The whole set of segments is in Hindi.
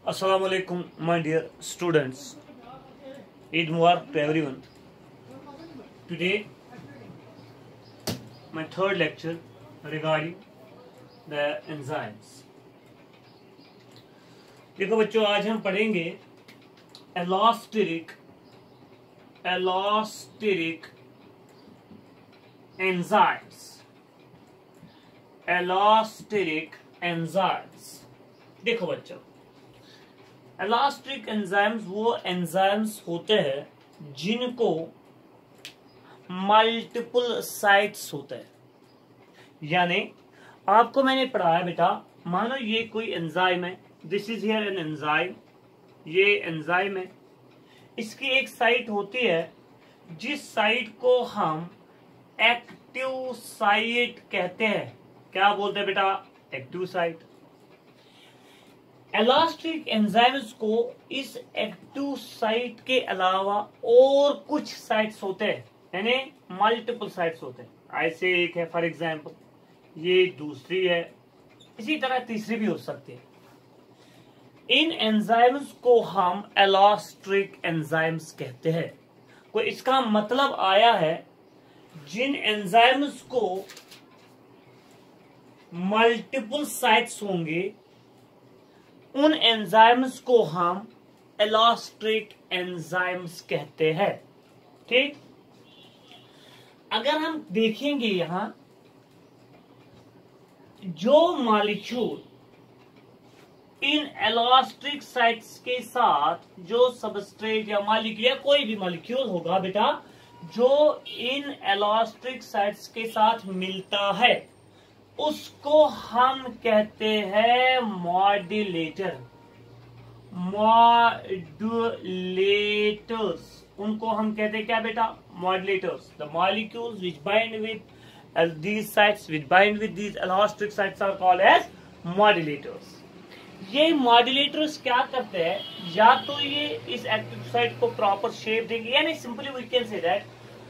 Assalamu alaikum, my dear students. Eid Mubarak to everyone. Today, my third lecture regarding the enzymes. देखो बच्चों, आज हम पढ़ेंगे allosteric enzymes. Allosteric enzymes. देखो बच्चों, एलास्टिक एंजाइम्स वो एंजाइम्स होते हैं जिनको मल्टीपल साइट्स होते हैं। यानी आपको मैंने पढ़ाया बेटा, मानो ये कोई एंजाइम है, this is here an enzyme, ये एंजाइम है, इसकी एक साइट होती है जिस साइट को हम एक्टिव साइट कहते हैं। क्या बोलते हैं बेटा? Active site. एलास्टिक एंजाइम्स को इस एक्टिव साइट के अलावा और कुछ साइट्स होते हैं, यानी मल्टीपल साइट्स होते हैं। ऐसे एक है फॉर एग्जांपल, ये दूसरी है, इसी तरह तीसरी भी हो सकती है। इन एंजाइम्स को हम एलास्टिक एंजाइम्स कहते हैं। तो इसका मतलब आया है जिन एंजाइम्स को मल्टीपल साइट्स होंगे उन एंजाइम्स को हम एलास्टिक एंजाइम्स कहते हैं। ठीक, अगर हम देखेंगे यहां जो मॉलिक्यूल इन एलास्टिक साइट्स के साथ, जो सबस्ट्रेट या मॉलिक्यूल या कोई भी मॉलिक्यूल होगा बेटा, जो इन एलास्टिक साइट्स के साथ मिलता है उसको हम कहते हैं मॉड्यूलेटर। उनको हम कहते हैं क्या बेटा? Modulators. The molecules which bind with these sites, which bind with these elastic sites are called as modulators. ये मॉड्यूलेटर्स क्या करते हैं? या तो ये इस एक्टिव साइट को प्रॉपर शेप देंगे, यानी simply we can say that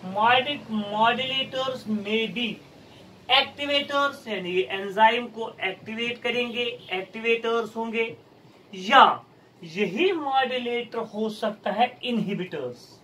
modulators may be activators, यानी एंजाइम को एक्टिवेट करेंगे, एक्टिवेटर्स होंगे, या यही मॉड्यूलेटर हो सकता है इनहिबिटर्स।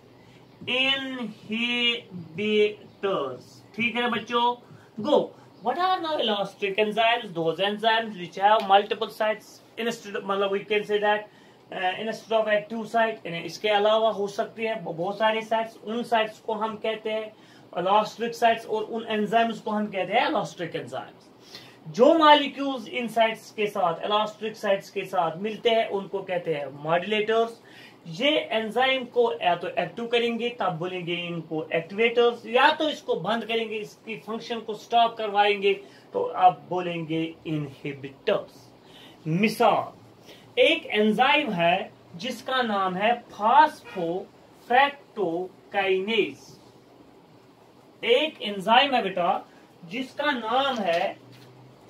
ठीक है बच्चों, go. What are now elastic enzymes? Those enzymes which have multiple sites instead, मतलब we can say that instead of active site, इसके अलावा हो सकती है बहुत सारी साइट्स। उन साइट्स को हम कहते हैं एलास्टिक साइट्स और उन एंजाइम्स को हम कहते हैं एलास्टिक एंजाइम्स। जो मॉलिक्यूल्स इन साइट्स के साथ, एलास्टिक साइट्स के साथ मिलते हैं उनको कहते हैं मॉड्यूलेटर्स। ये एंजाइम को या तो एक्टिव करेंगे तब बोलेंगे इनको एक्टिवेटर्स, या तो इसको बंद करेंगे, इसकी फंक्शन को स्टॉप करवाएंगे तो आप बोलेंगे इनहिबिटर्स। मिसाल, एक एंजाइम है जिसका नाम है फॉस्फोफ्रक्टोकाइनेज। एक एंजाइम है बेटा जिसका नाम है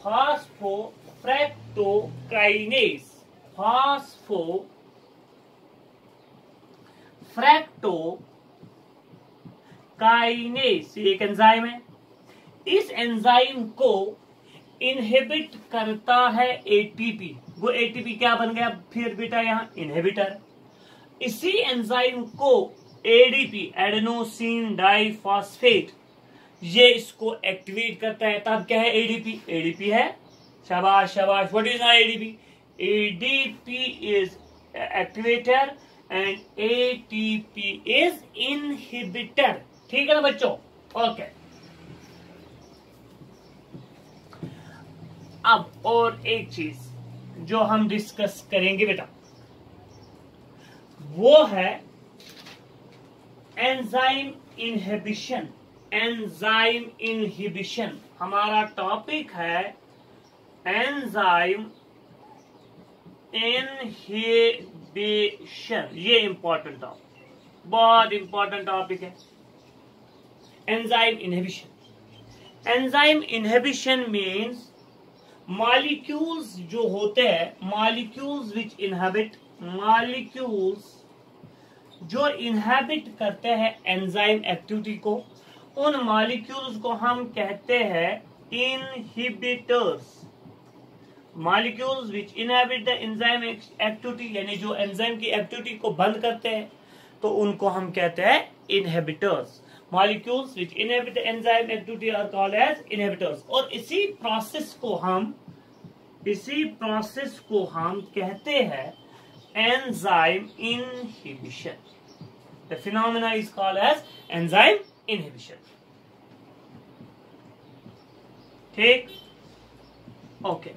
फॉस्फोफ्रक्टोकाइनेज। फॉस्फोफ्रक्टोकाइनेज एक एंजाइम है। इस एंजाइम को इनहिबिट करता है एटीपी। वो एटीपी क्या बन गया फिर बेटा? यहां इनहिबिटर। इसी एंजाइम को एडीपी, एडेनोसिन डाइफॉस्फेट, ये इसको एक्टिवेट करता है, तब क्या है? एडीपी। एडीपी है, शाबाश शाबाश। What is ADP? ADP is activator and ATP is inhibitor. ठीक है ना बच्चों? ओके। अब और एक चीज जो हम डिस्कस करेंगे बेटा, वो है एंजाइम इनहिबिशन। एंजाइम इनहिबिशन हमारा टॉपिक है। एंजाइम इनहिबिशन, ये इंपॉर्टेंट टॉपिक, बहुत इंपॉर्टेंट टॉपिक है enzyme inhibition. Enzyme inhibition means molecules जो होते हैं, मॉलिक्यूल्स विच इनहिबिट, मॉलिक्यूल्स जो इनहिबिट करते हैं एंजाइम एक्टिविटी को, उन मॉलिक्यूल्स को हम कहते हैं inhibitors. Molecules which inhibit the enzyme activity, यानी जो एंजाइम की एक्टिविटी को बंद करते हैं तो उनको हम कहते हैं inhibitors. Molecules which inhibit the enzyme activity are called as inhibitors. और इसी प्रोसेस को हम कहते हैं enzyme inhibition. The phenomena is called as enzyme inhibition. ठीक, ओके।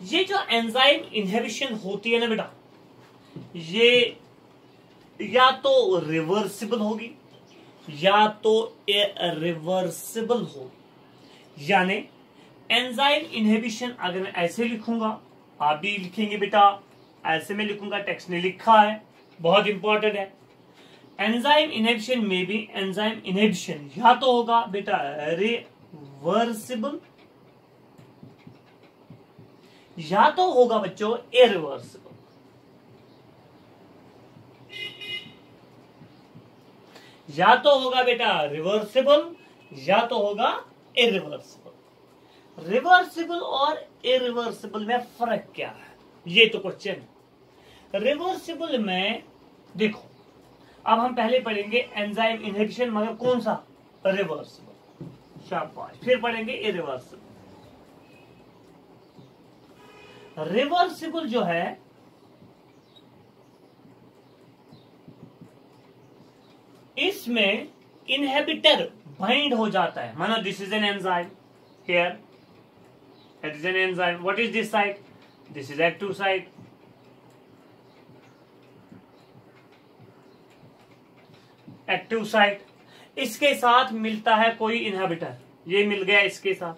ये जो एंजाइम इनहिबिशन होती है ना बेटा, ये या तो रिवर्सिबल होगी या तो इरिवर्सिबल होगी। यानी एंजाइम इनहिबिशन अगर मैं ऐसे लिखूंगा, आप भी लिखेंगे बेटा, ऐसे में लिखूंगा, टेक्स्ट ने लिखा है, बहुत इंपॉर्टेंट है। एंजाइम इनहिबिशन में भी एंजाइम इनहिबिशन या तो होगा बेटा रिवर्सिबल या तो होगा बच्चों इरिवर्सिबल। या तो होगा बेटा रिवर्सिबल या तो होगा इरिवर्सिबल। रिवर्सिबल और इरिवर्सिबल में फर्क क्या है, ये तो क्वेश्चन है। रिवर्सिबल में देखो, अब हम पहले पढ़ेंगे एंजाइम इनहिबिशन, मगर कौन सा, रिवर्सिबल, शाबाश। फिर पढ़ेंगे इरिवर्सिबल। रिवर्सिबल जो है इसमें इनहिबिटर बाइंड हो जाता है। मानो this is an enzyme, here it is an enzyme, what is this site, this is active site. Active site, इसके साथ मिलता है कोई इनहिबिटर, ये मिल गया इसके साथ,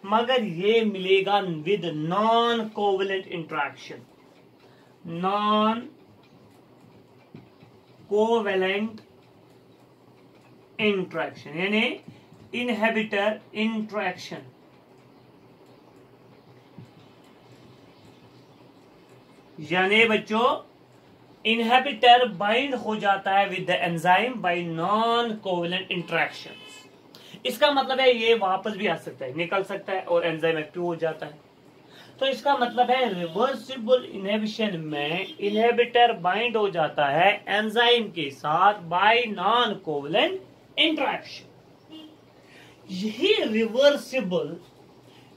मगर ये मिलेगा with non covalent interaction. Non covalent interaction यानी इनहिबिटर इंट्रैक्शन। यानी बच्चों इनहिबिटर बाइंड हो जाता है with the enzyme by non covalent interactions. इसका मतलब है ये वापस भी आ सकता है, निकल सकता है और एंजाइम एक्टिव हो जाता है। तो इसका मतलब है रिवर्सिबल इनहिबिशन में इनहिबिटर बाइंड हो जाता है एंजाइम के साथ बाय नॉन कोवेलेंट इंट्रैक्शन। यही रिवर्सिबल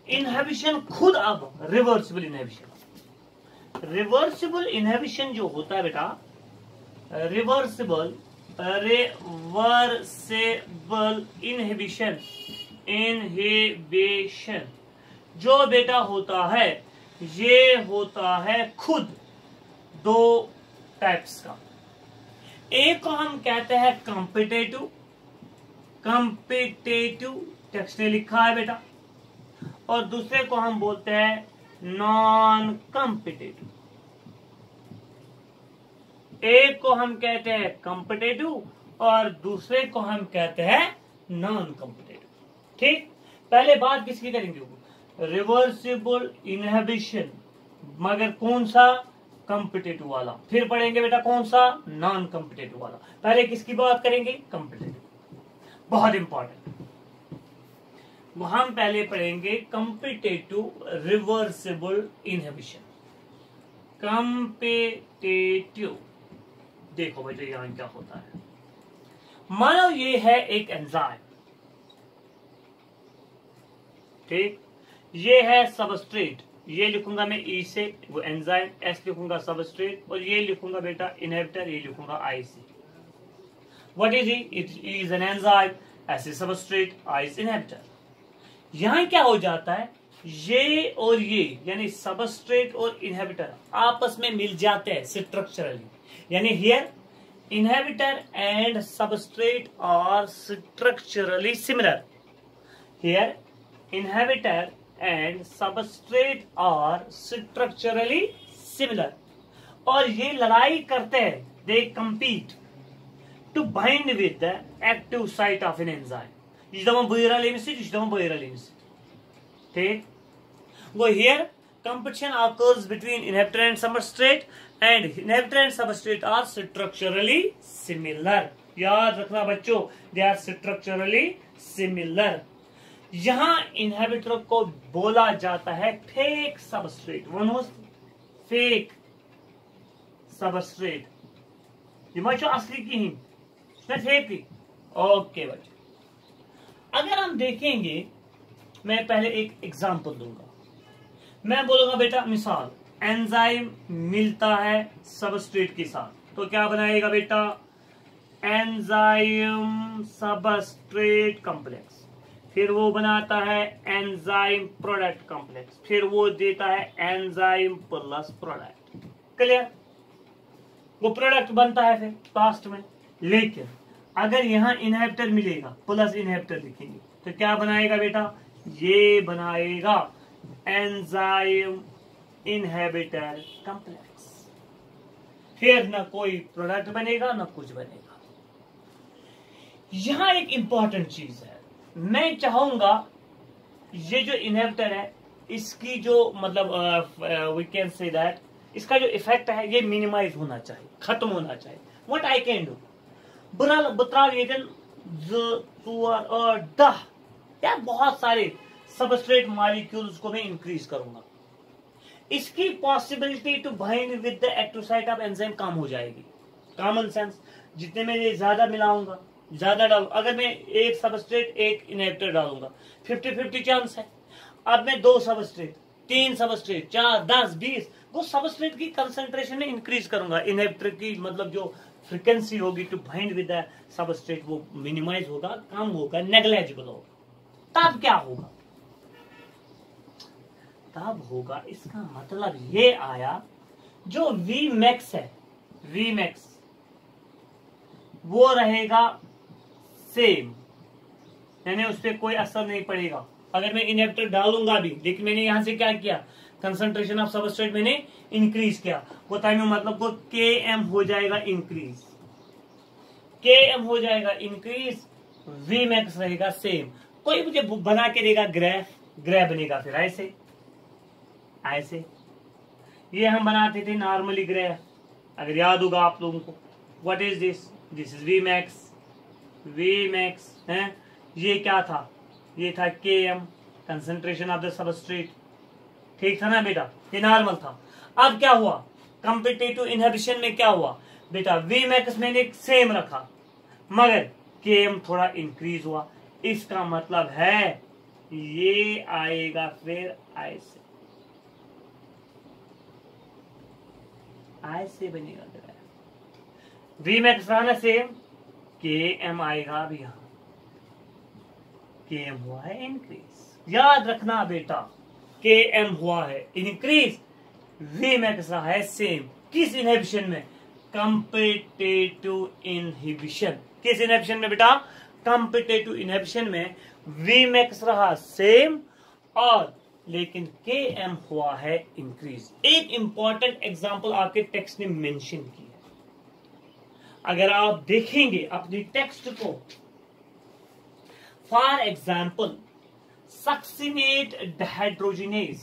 इनहिबिशन खुद, अब रिवर्सिबल इनहिबिशन जो होता है बेटा, रिवर्सिबल इनहिबिशन जो बेटा होता है, ये होता है खुद दो टाइप्स का। एक को हम कहते हैं कॉम्पिटेटिव, टेक्स्ट ने लिखा है बेटा, और दूसरे को हम बोलते हैं नॉन कॉम्पिटेटिव। एक को हम कहते हैं कॉम्पिटेटिव और दूसरे को हम कहते हैं नॉन कॉम्पिटेटिव। ठीक, पहले बात किसकी करेंगे, रिवर्सिबल इनहिबिशन, मगर कौन सा, कॉम्पिटेटिव वाला। फिर पढ़ेंगे बेटा कौन सा, नॉन कॉम्पिटेटिव वाला। पहले किसकी बात करेंगे, कॉम्पिटेटिव, बहुत इंपॉर्टेंट। हम पहले पढ़ेंगे कॉम्पिटेटिव रिवर्सिबल इनहिबिशन। कॉम्पिटेटिव, देखो बेटा यहां क्या होता है। मानो ये है एक एंजाइम, ठीक, ये है सबस्ट्रेट, ये लिखूंगा मैं ई से, वो एंजाइम, एस लिखूंगा सबस्ट्रेट, और ये लिखूंगा बेटा इनहिबिटर, ये लिखूंगा आई से। What is it is an enzyme, S is substrate, I is inhibitor. यहां क्या हो जाता है, ये और ये यानी सबस्ट्रेट और इनहिबिटर आपस में मिल जाते हैं स्ट्रक्चरली। यानी here inhibitor and substrate are structurally similar. Here inhibitor and substrate are structurally similar. और ये लड़ाई करते हैं, they compete to bind with the active site of an enzyme. ठीक, वो here competition occurs between inhibitor and substrate, and inhibitor and substrate are structurally similar. याद रखना बच्चों, they are structurally similar. यहां इनहिबिटर को बोला जाता है fake substrate. One fake substrate, ये असली की ही फेक थी। ओके बच्चे, अगर हम देखेंगे, मैं पहले एक एग्जांपल दूंगा। मैं बोलूंगा बेटा मिसाल, एंजाइम मिलता है सबस्ट्रेट के साथ, तो क्या बनाएगा बेटा, एंजाइम सबस्ट्रेट कॉम्प्लेक्स, फिर वो बनाता है एंजाइम प्रोडक्ट कॉम्प्लेक्स, फिर वो देता है एंजाइम प्लस प्रोडक्ट। क्लियर, वो प्रोडक्ट बनता है फिर लास्ट में। लेकिन अगर यहां इनहिबिटर मिलेगा, प्लस इनहिबिटर लिखेंगे, तो क्या बनाएगा बेटा, ये बनाएगा एंजाइम इनहिबिटर कॉम्प्लेक्स। फिर ना कोई प्रोडक्ट बनेगा ना कुछ बनेगा। यहां एक इंपॉर्टेंट चीज है, मैं चाहूंगा ये जो इनहिबिटर है इसकी जो मतलब वी कैन से दैट इसका जो इफेक्ट है ये मिनिमाइज होना चाहिए, खत्म होना चाहिए। व्हाट आई कैन डू, यार बहुत सारे सबस्ट्रेट मॉलिक्यूल्स को मैं इंक्रीज करूंगा, इसकी possibility to bind with the active site of enzyme कम हो जाएगी। कॉमन सेंस, जितने में ये ज्यादा मिलाऊंगा, ज्यादा डालू, अगर मैं एक सबस्ट्रेट एक इनहिबिटर डालूंगा 50-50 चांस है। अब मैं 2 सबस्ट्रेट 3 सबस्ट्रेट 4 10 20 वो सबस्ट्रेट की कंसंट्रेशन में इंक्रीज करूंगा, इनहिबिटर की मतलब जो फ्रीक्वेंसी होगी to bind with the substrate वो मिनिमाइज होगा, कम होगा, नेग्लेजिबल होगा। तब क्या होगा, तब होगा, इसका मतलब ये आया जो वी मैक्स है, वी मैक्स वो रहेगा सेम, यानी उस पर कोई असर नहीं पड़ेगा। अगर मैं इनहिबिटर डालूंगा भी, लेकिन मैंने यहां से क्या किया, कंसंट्रेशन ऑफ सबस्ट्रेट मैंने इंक्रीज किया, वो टाइम में मतलब को Km हो जाएगा इंक्रीज, Km हो जाएगा इंक्रीज, वी मैक्स रहेगा सेम। कोई मुझे बना के देगा ग्राफ, ग्राफ बनेगा फिर ऐसे ऐसे, ये हम बनाते थे नॉर्मली ग्राफ, अगर याद होगा आप लोगों को। What is this, this is V max, V max है, ये क्या था, ये था Km concentration of the substrate, ठीक था ना बेटा, ये नॉर्मल था। अब क्या हुआ, कॉम्पिटिटिव इनहिबिशन में क्या हुआ बेटा, वी मैक्स मैंने सेम रखा मगर Km थोड़ा इंक्रीज हुआ, इसका मतलब है ये आएगा फिर ऐसे, ऐसे बनेगा ग्राफ। वी मैक्स रहा ना सेम, Km आएगा अब यहां, Km हुआ है इंक्रीज, याद रखना बेटा, Km हुआ है इंक्रीज, वी मैक्स रहा है सेम। किस इनहिबिशन में, कॉम्पिटिटिव इनहिबिशन। किस इनहिबिशन में बेटा, कॉम्पिटिटिव इनहिबिशन में वी मैक्स रहा सेम और लेकिन Km हुआ है इंक्रीज। एक इंपॉर्टेंट एग्जांपल आपके टेक्स्ट ने मेंशन की है, अगर आप देखेंगे अपनी टेक्स्ट को, फॉर एग्जांपल सक्सिनेट डिहाइड्रोजिनेज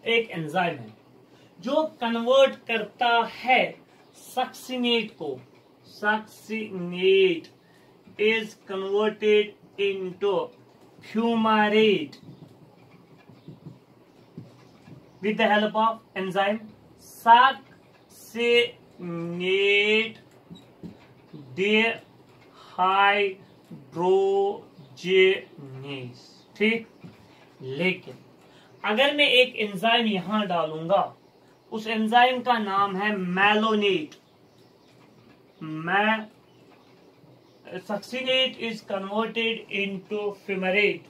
एक एंजाइम है जो कन्वर्ट करता है सक्सिनेट को, succinate is converted into fumarate with the help of enzyme succinate dehydrogenase। ठीक, लेकिन अगर मैं एक एंजाइम यहां डालूंगा, उस एंजाइम का नाम है malonate, succinate is converted into fumarate.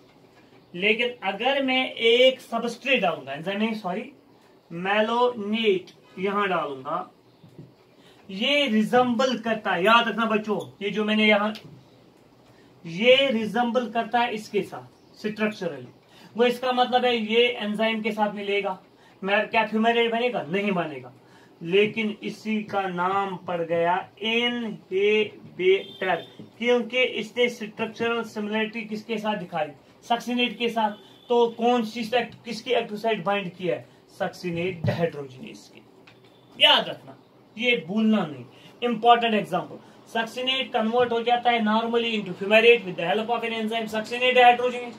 लेकिन अगर मैं एक सबस्ट्रेट डालूंगा, एंजाइम नहीं सॉरी, मैलोनेट यहां डालूंगा, ये रिजम्बल करता है, याद रखना बच्चों, ये जो मैंने यहां, ये रिजम्बल करता है इसके साथ स्ट्रक्चरली, वो इसका मतलब है ये एंजाइम के साथ मिलेगा, क्या फ्यूमारेट बनेगा, नहीं बनेगा, लेकिन इसी का नाम पड़ गया इनहिबिटर, क्योंकि इसने स्ट्रक्चरल सिमिलरिटी किसके साथ दिखाई, सक्सिनेट के साथ। तो कौन सी किसकी एक्टिव साइट बाइंड किया है, सक्सिनेट डिहाइड्रोजिनेज की। याद रखना, ये भूलना नहीं, इंपॉर्टेंट एग्जांपल। सक्सिनेट कन्वर्ट हो जाता है normally into fumarate with the help of an enzyme succinate hydrogenase.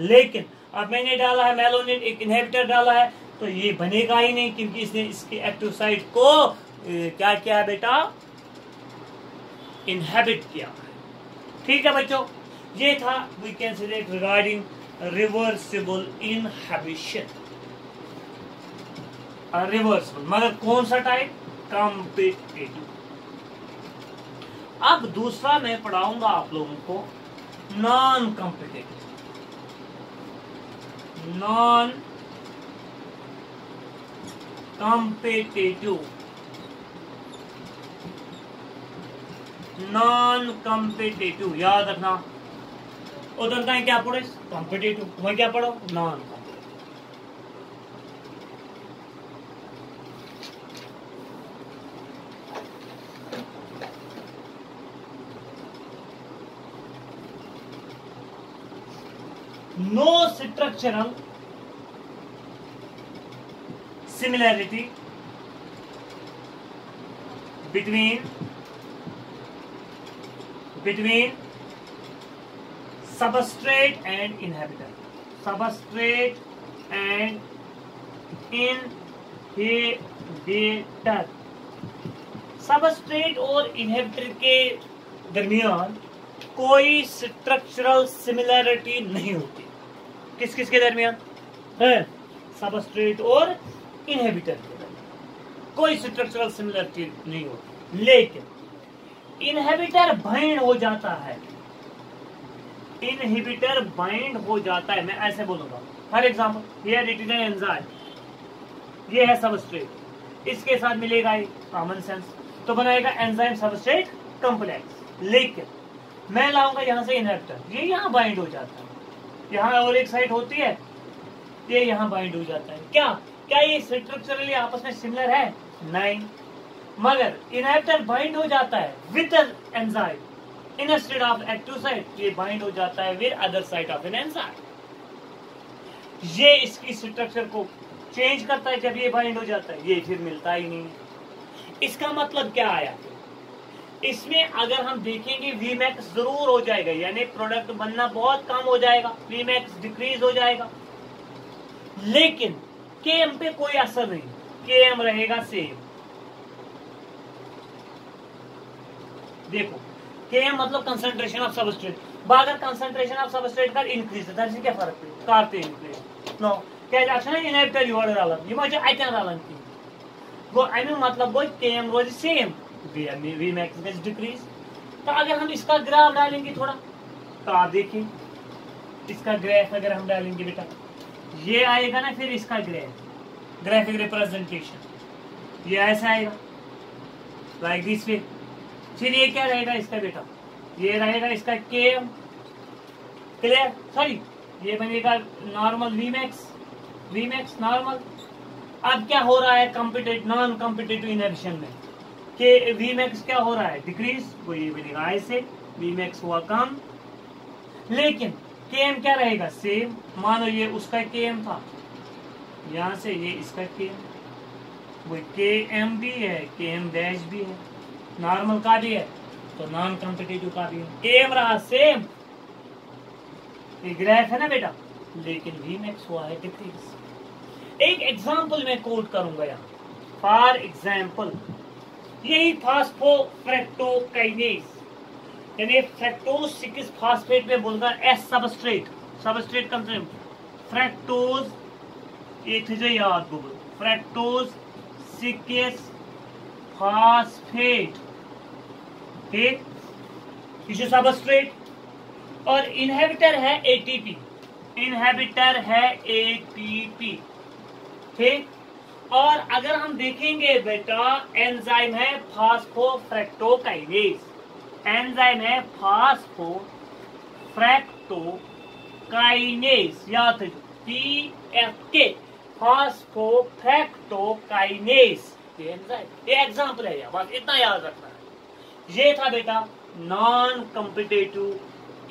लेकिन अब मैंने डाला है मेलोनेट, एक इनहिबिटर डाला है, तो ये बनेगा ही नहीं, क्योंकि इसने इसके एक्टिव साइट को क्या किया है बेटा, इनहेबिट किया है। ठीक है बच्चों, ये था we can say regarding reversible inhibition. Reversible मगर कौन सा टाइप, कॉम्पिटिटिव। अब दूसरा मैं पढ़ाऊंगा आप लोगों को non competitive. Non competitive, non competitive याद रखना। उधर का क्या पढ़ो, कॉम्पिटिटिव, वह क्या पढ़ो, non competitive. No structural similarity between substrate and inhibitor. Substrate and inhibitor. Substrate और इनहिबिटर के दरमियान कोई स्ट्रक्चरल सिमिलरिटी नहीं होती। किस किस के दरमियान है, सबस्ट्रेट और इनहिबिटर के दरमियान कोई स्ट्रक्चरल सिमिलरिटी नहीं होती। लेकिन इनहिबिटर बाइंड हो जाता है, इनहिबिटर बाइंड हो जाता है। मैं ऐसे बोलूंगा, for example here it is an enzyme, ये है सबस्ट्रेट, इसके साथ मिलेगा कॉमन सेंस, तो बनाएगा एंजाइम सबस्ट्रेट कॉम्प्लेक्स। लेकिन मैं लाऊंगा यहां से इनहिबिटर, ये यहां बाइंड हो जाता है, यहां और एक साइड होती है, ये यहां बाइंड हो जाता है। क्या क्या ये स्ट्रक्चरली आपस में सिमिलर है? नहीं, मगर इनहिबिटर बाइंड हो जाता है with enzyme instead of active site, ये बाइंड हो जाता है with other side of an enzyme. ये इसकी स्ट्रक्चर को चेंज करता है जब ये बाइंड हो जाता है, ये फिर मिलता ही नहीं है। इसका मतलब क्या आया, इसमें अगर हम देखेंगे Vmax जरूर हो जाएगा, यानी प्रोडक्ट बनना बहुत कम हो जाएगा, Vmax डिक्रीज हो जाएगा, लेकिन Km पे कोई असर नहीं, Km रहेगा सेम। देखो Km मतलब कंसंट्रेशन ऑफ सबस्ट्रेट, अगर कंसंट्रेशन ऑफ सबस्ट्रेट का इंक्रीज है तो क्या फर्क है, करते इंक्रीज नो क्या अच्छा है इनहिबिटर योर डालन, ये मुझे आइटन डालन की वो अमिक मतलब वो Km रोज सेम, Vmax गज डिक्रीज। तो अगर हम इसका ग्राफ डालेंगे थोड़ा, तो आप देखिए इसका ग्राफ अगर हम डालेंगे बेटा, ये आएगा ना, फिर इसका ग्राफ, ग्राफिक रिप्रेजेंटेशन ये ऐसा आएगा लाइक दिस वे। फिर ये क्या रहेगा इसका बेटा, ये रहेगा इसका Km, क्लियर, सॉरी ये बनेगा नॉर्मल Vmax नॉर्मल। अब क्या हो रहा है कॉम्पिटिटिव नॉन कॉम्पिटिटिव इनहिबिशन में, कि Vmax क्या हो रहा है, डिक्रीज, वो ये बनेगा ऐसे, Vmax हुआ कम, लेकिन Km क्या रहेगा सेम। मानो ये उसका Km था, यहां से ये इसका Km, वो Km भी है, Km डैश भी है, नॉर्मल का भी है, तो नॉन कॉम्पिटिटिव का भी है, Km रहा सेम, ये ग्राफ है ना बेटा, लेकिन Vmax हुआ है डिक्रीज। एक एग्जाम्पल मैं कोट करूंगा यहाँ, फॉर एग्जाम्पल यही फास्फोफ्रैक्टोकाइनेज, यानी फ्रैक्टोज 6 फास्फेट में बोलूंगा एस सबस्ट्रेट कंसर्न फ्रैक्टोज, ये थी जो याद गूगल, फ्रैक्टोज 6 फास्फेट, ठीक, इसे सबस्ट्रेट, और इनहिबिटर है एटीपी, ठीक। और अगर हम देखेंगे बेटा एंजाइम है फास्फोफ्रैक्टोकाइनेज, एंजाइम है फास्फोफ्रैक्टोकाइनेज, याद है PFK, फास्फोफ्रैक्टोकाइनेज, ये एंजाइम, ये एग्जांपल है यार, बस इतना याद रखना है। ये था बेटा नॉन कॉम्पिटिटिव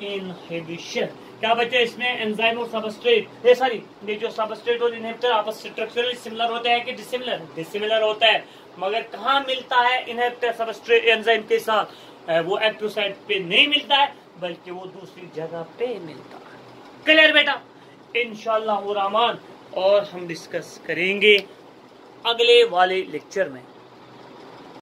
इनहिबिशन। क्या बच्चे इसमें एंजाइम और सबस्ट्रेट, ये सॉरी ये जो सबस्ट्रेट और इनहिबिटर आपस स्ट्रक्चरली सिमिलर होते हैं कि डिसिमिलर होता है, मगर कहाँ मिलता है इनहिबिटर सबस्ट्रेट एंजाइम के साथ, वो एक्टिव साइट पे नहीं मिलता है, बल्कि वो दूसरी जगह पे मिलता है। क्लियर बेटा? इंशाअल्लाह रहमान। और हम डिस्कस करेंगे अगले वाले लेक्चर में।